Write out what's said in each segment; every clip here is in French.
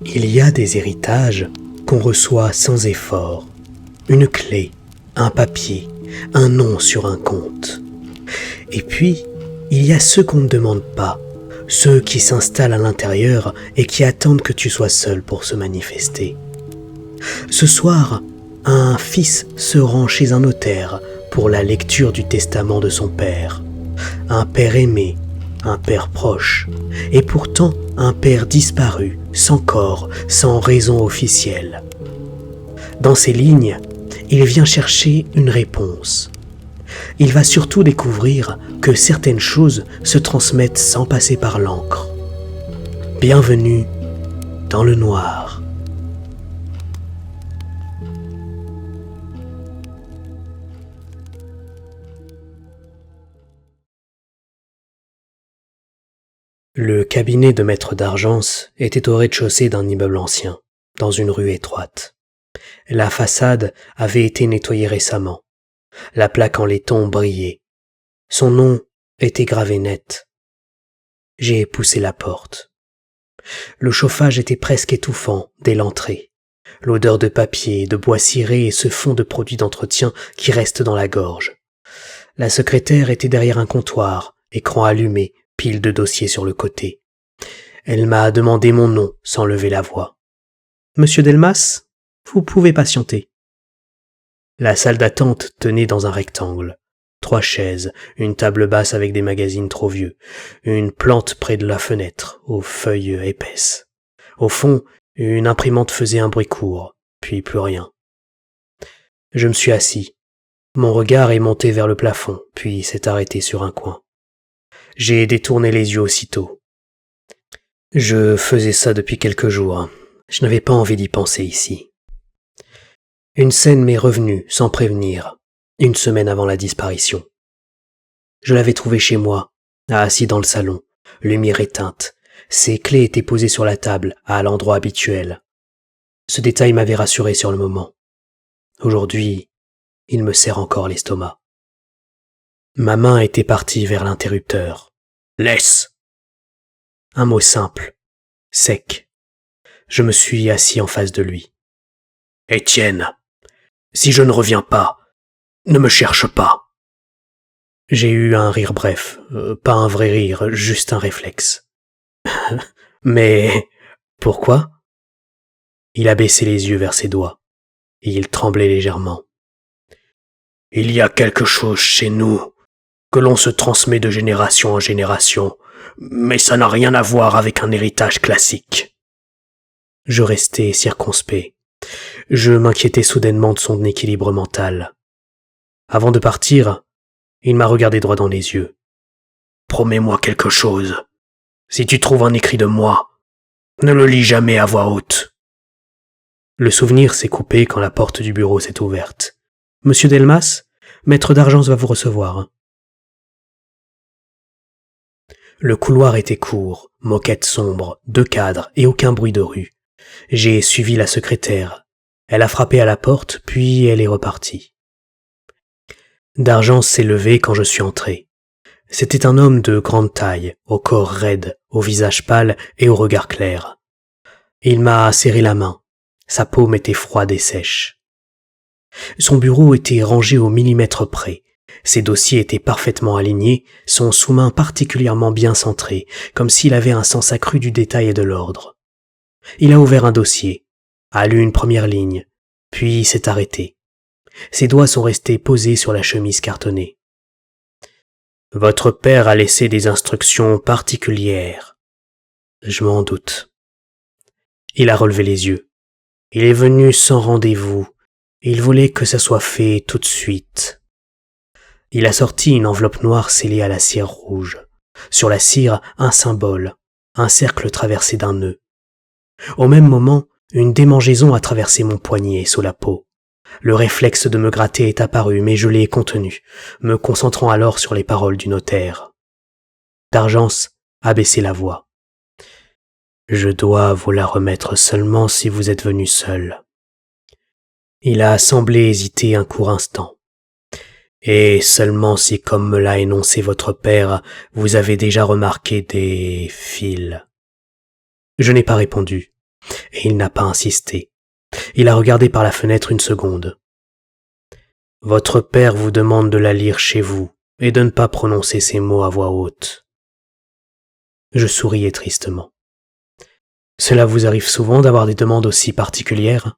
Il y a des héritages qu'on reçoit sans effort. Une clé, un papier, un nom sur un compte. Et puis, il y a ceux qu'on ne demande pas, ceux qui s'installent à l'intérieur et qui attendent que tu sois seul pour se manifester. Ce soir, un fils se rend chez un notaire pour la lecture du testament de son père. Un père aimé, un père proche, et pourtant un père disparu, sans corps, sans raison officielle. Dans ces lignes, il vient chercher une réponse. Il va surtout découvrir que certaines choses se transmettent sans passer par l'encre. Bienvenue dans le noir. Le cabinet de maître d'Argence était au rez-de-chaussée d'un immeuble ancien, dans une rue étroite. La façade avait été nettoyée récemment. La plaque en laiton brillait. Son nom était gravé net. J'ai poussé la porte. Le chauffage était presque étouffant dès l'entrée. L'odeur de papier, de bois ciré et ce fond de produits d'entretien qui reste dans la gorge. La secrétaire était derrière un comptoir, écran allumé, pile de dossiers sur le côté. Elle m'a demandé mon nom sans lever la voix. « Monsieur Delmas, vous pouvez patienter. » La salle d'attente tenait dans un rectangle. 3 chaises, une table basse avec des magazines trop vieux, une plante près de la fenêtre, aux feuilles épaisses. Au fond, une imprimante faisait un bruit court, puis plus rien. Je me suis assis. Mon regard est monté vers le plafond, puis s'est arrêté sur un coin. J'ai détourné les yeux aussitôt. Je faisais ça depuis quelques jours. Je n'avais pas envie d'y penser ici. Une scène m'est revenue sans prévenir, 1 semaine avant la disparition. Je l'avais trouvé chez moi, assis dans le salon, lumière éteinte. Ses clés étaient posées sur la table, à l'endroit habituel. Ce détail m'avait rassuré sur le moment. Aujourd'hui, il me serre encore l'estomac. Ma main était partie vers l'interrupteur. « Laisse !» Un mot simple, sec. Je me suis assis en face de lui. « Étienne, si je ne reviens pas, ne me cherche pas. » J'ai eu un rire bref, pas un vrai rire, juste un réflexe. « Mais pourquoi ?» Il a baissé les yeux vers ses doigts, et il tremblait légèrement. « Il y a quelque chose chez nous que l'on se transmet de génération en génération, mais ça n'a rien à voir avec un héritage classique. » Je restais circonspect. Je m'inquiétais soudainement de son équilibre mental. Avant de partir, il m'a regardé droit dans les yeux. « Promets-moi quelque chose. Si tu trouves un écrit de moi, ne le lis jamais à voix haute. » Le souvenir s'est coupé quand la porte du bureau s'est ouverte. « Monsieur Delmas, maître d'Argence va vous recevoir. » Le couloir était court, moquette sombre, 2 cadres et aucun bruit de rue. J'ai suivi la secrétaire. Elle a frappé à la porte, puis elle est repartie. D'Argence s'est levé quand je suis entré. C'était un homme de grande taille, au corps raide, au visage pâle et au regard clair. Il m'a serré la main. Sa paume était froide et sèche. Son bureau était rangé au millimètre près. Ses dossiers étaient parfaitement alignés, son sous-main particulièrement bien centré, comme s'il avait un sens accru du détail et de l'ordre. Il a ouvert un dossier, a lu une première ligne, puis s'est arrêté. Ses doigts sont restés posés sur la chemise cartonnée. « Votre père a laissé des instructions particulières. » Je m'en doute. Il a relevé les yeux. Il est venu sans rendez-vous. Il voulait que ça soit fait tout de suite. Il a sorti une enveloppe noire scellée à la cire rouge. Sur la cire, un symbole, un cercle traversé d'un nœud. Au même moment, une démangeaison a traversé mon poignet sous la peau. Le réflexe de me gratter est apparu, mais je l'ai contenu, me concentrant alors sur les paroles du notaire. D'Argence a baissé la voix. « Je dois vous la remettre seulement si vous êtes venu seul. » Il a semblé hésiter un court instant. « Et seulement si, comme me l'a énoncé votre père, vous avez déjà remarqué des fils. » Je n'ai pas répondu. et il n'a pas insisté. Il a regardé par la fenêtre une seconde. « Votre père vous demande de la lire chez vous et de ne pas prononcer ces mots à voix haute. » Je souriais tristement. « Cela vous arrive souvent d'avoir des demandes aussi particulières ?»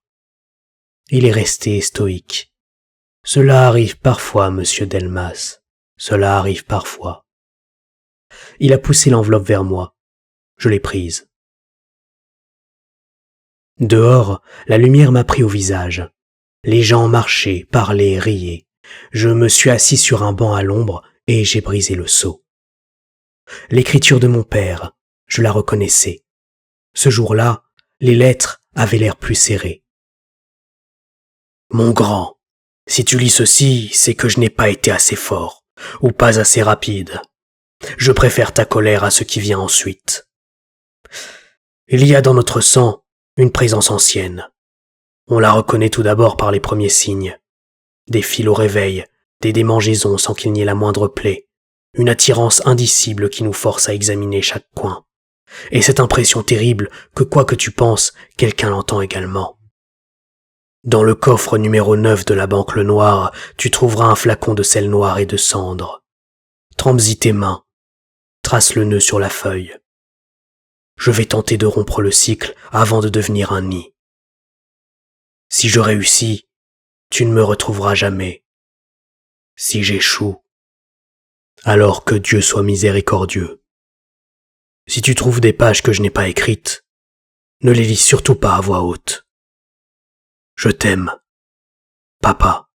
Il est resté stoïque. « Cela arrive parfois, monsieur Delmas. Cela arrive parfois. » Il a poussé l'enveloppe vers moi. Je l'ai prise. Dehors, la lumière m'a pris au visage. Les gens marchaient, parlaient, riaient. Je me suis assis sur un banc à l'ombre et j'ai brisé le seau. L'écriture de mon père, je la reconnaissais. Ce jour-là, les lettres avaient l'air plus serrées. Mon grand, si tu lis ceci, c'est que je n'ai pas été assez fort, ou pas assez rapide. Je préfère ta colère à ce qui vient ensuite. Il y a dans notre sang une présence ancienne. On la reconnaît tout d'abord par les premiers signes. Des fils au réveil, des démangeaisons sans qu'il n'y ait la moindre plaie, une attirance indicible qui nous force à examiner chaque coin. Et cette impression terrible que quoi que tu penses, quelqu'un l'entend également. Dans le coffre numéro 9 de la Banque Le Noir, tu trouveras un flacon de sel noir et de cendre. Trempe-y tes mains, trace le nœud sur la feuille. Je vais tenter de rompre le cycle avant de devenir un nid. Si je réussis, tu ne me retrouveras jamais. Si j'échoue, alors que Dieu soit miséricordieux. Si tu trouves des pages que je n'ai pas écrites, ne les lis surtout pas à voix haute. Je t'aime, papa.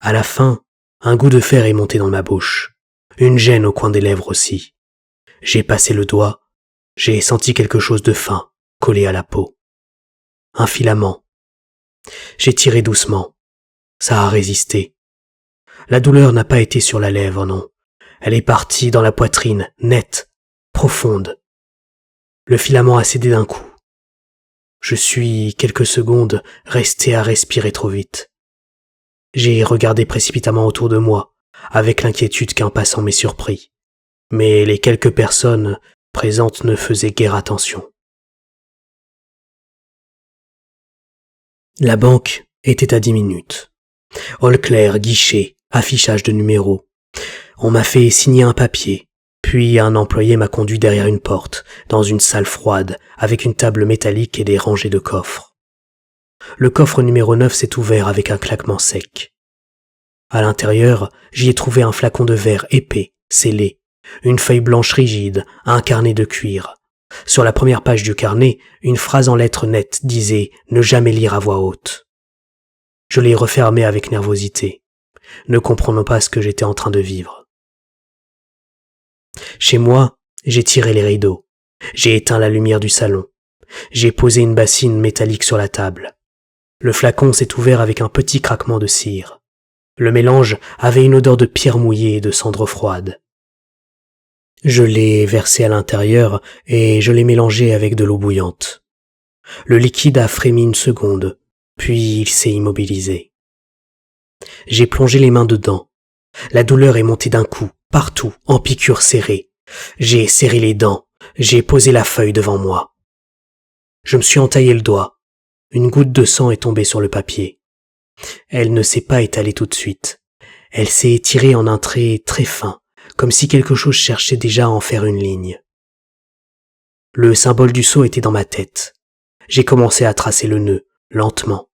À la fin, un goût de fer est monté dans ma bouche, une gêne au coin des lèvres aussi. J'ai passé le doigt, j'ai senti quelque chose de fin, collé à la peau. Un filament. J'ai tiré doucement. Ça a résisté. La douleur n'a pas été sur la lèvre, non. Elle est partie dans la poitrine, nette, profonde. Le filament a cédé d'un coup. Je suis, quelques secondes, resté à respirer trop vite. J'ai regardé précipitamment autour de moi, avec l'inquiétude qu'un passant m'ait surpris. Mais les quelques personnes présentes ne faisaient guère attention. La banque était à 10 minutes. Hall clair, guichet, affichage de numéros. On m'a fait signer un papier, puis un employé m'a conduit derrière une porte, dans une salle froide, avec une table métallique et des rangées de coffres. Le coffre numéro 9 s'est ouvert avec un claquement sec. À l'intérieur, j'y ai trouvé un flacon de verre épais, scellé, une feuille blanche rigide, un carnet de cuir. Sur la première page du carnet, une phrase en lettres nettes disait « Ne jamais lire à voix haute ». Je l'ai refermé avec nervosité, ne comprenant pas ce que j'étais en train de vivre. Chez moi, j'ai tiré les rideaux, j'ai éteint la lumière du salon, j'ai posé une bassine métallique sur la table. Le flacon s'est ouvert avec un petit craquement de cire. Le mélange avait une odeur de pierre mouillée et de cendre froide. Je l'ai versé à l'intérieur et je l'ai mélangé avec de l'eau bouillante. Le liquide a frémi une seconde, puis il s'est immobilisé. J'ai plongé les mains dedans. La douleur est montée d'un coup, partout, en piqûres serrées. J'ai serré les dents, j'ai posé la feuille devant moi. Je me suis entaillé le doigt. Une goutte de sang est tombée sur le papier. Elle ne s'est pas étalée tout de suite. Elle s'est étirée en un trait très fin, comme si quelque chose cherchait déjà à en faire une ligne. Le symbole du sceau était dans ma tête. J'ai commencé à tracer le nœud, lentement.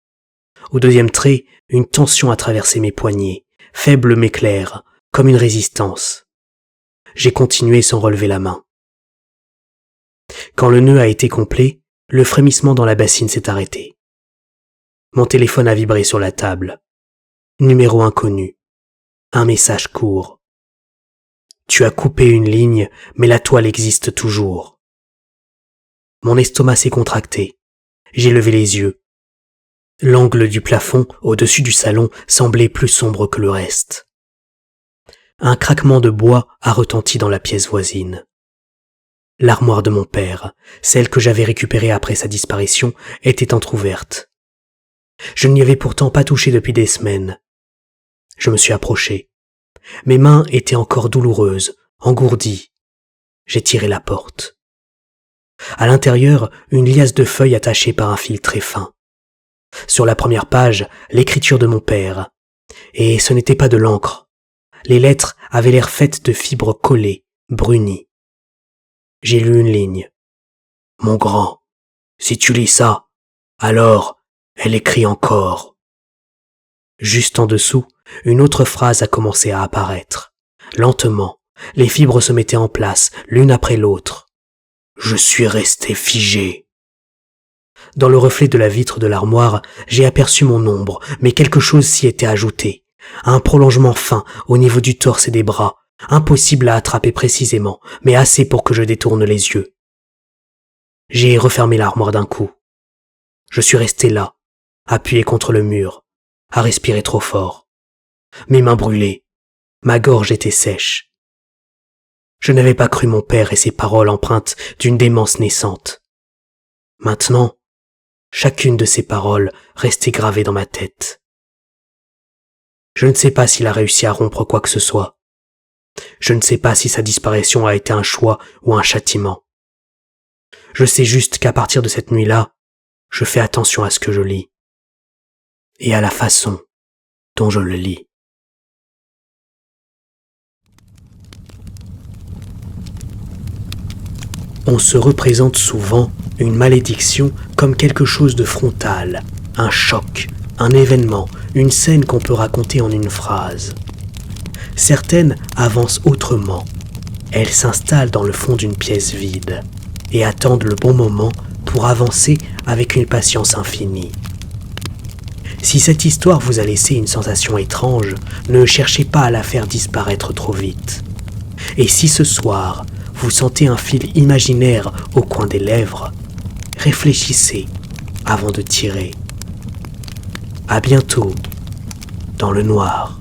Au deuxième trait, une tension a traversé mes poignets, faible mais claire, comme une résistance. J'ai continué sans relever la main. Quand le nœud a été complet, le frémissement dans la bassine s'est arrêté. Mon téléphone a vibré sur la table. Numéro inconnu. Un message court. Tu as coupé une ligne, mais la toile existe toujours. Mon estomac s'est contracté. J'ai levé les yeux. L'angle du plafond, au-dessus du salon, semblait plus sombre que le reste. Un craquement de bois a retenti dans la pièce voisine. L'armoire de mon père, celle que j'avais récupérée après sa disparition, était entr'ouverte. Je n'y avais pourtant pas touché depuis des semaines. Je me suis approché. Mes mains étaient encore douloureuses, engourdies. J'ai tiré la porte. À l'intérieur, une liasse de feuilles attachées par un fil très fin. Sur la première page, l'écriture de mon père. Et ce n'était pas de l'encre. Les lettres avaient l'air faites de fibres collées, brunies. J'ai lu une ligne. « Mon grand, si tu lis ça, alors elle écrit encore. » Juste en dessous, une autre phrase a commencé à apparaître. Lentement, les fibres se mettaient en place, l'une après l'autre. Je suis resté figé. Dans le reflet de la vitre de l'armoire, j'ai aperçu mon ombre, mais quelque chose s'y était ajouté. Un prolongement fin au niveau du torse et des bras, impossible à attraper précisément, mais assez pour que je détourne les yeux. J'ai refermé l'armoire d'un coup. Je suis resté là, appuyé contre le mur, à respirer trop fort. Mes mains brûlaient, ma gorge était sèche. Je n'avais pas cru mon père et ses paroles empreintes d'une démence naissante. Maintenant, chacune de ces paroles restait gravée dans ma tête. Je ne sais pas s'il a réussi à rompre quoi que ce soit. Je ne sais pas si sa disparition a été un choix ou un châtiment. Je sais juste qu'à partir de cette nuit-là, je fais attention à ce que je lis et à la façon dont je le lis. On se représente souvent une malédiction comme quelque chose de frontal, un choc, un événement, une scène qu'on peut raconter en une phrase. Certaines avancent autrement. Elles s'installent dans le fond d'une pièce vide et attendent le bon moment pour avancer avec une patience infinie. Si cette histoire vous a laissé une sensation étrange, ne cherchez pas à la faire disparaître trop vite. Et si ce soir, vous sentez un fil imaginaire au coin des lèvres, réfléchissez avant de tirer. À bientôt dans le noir.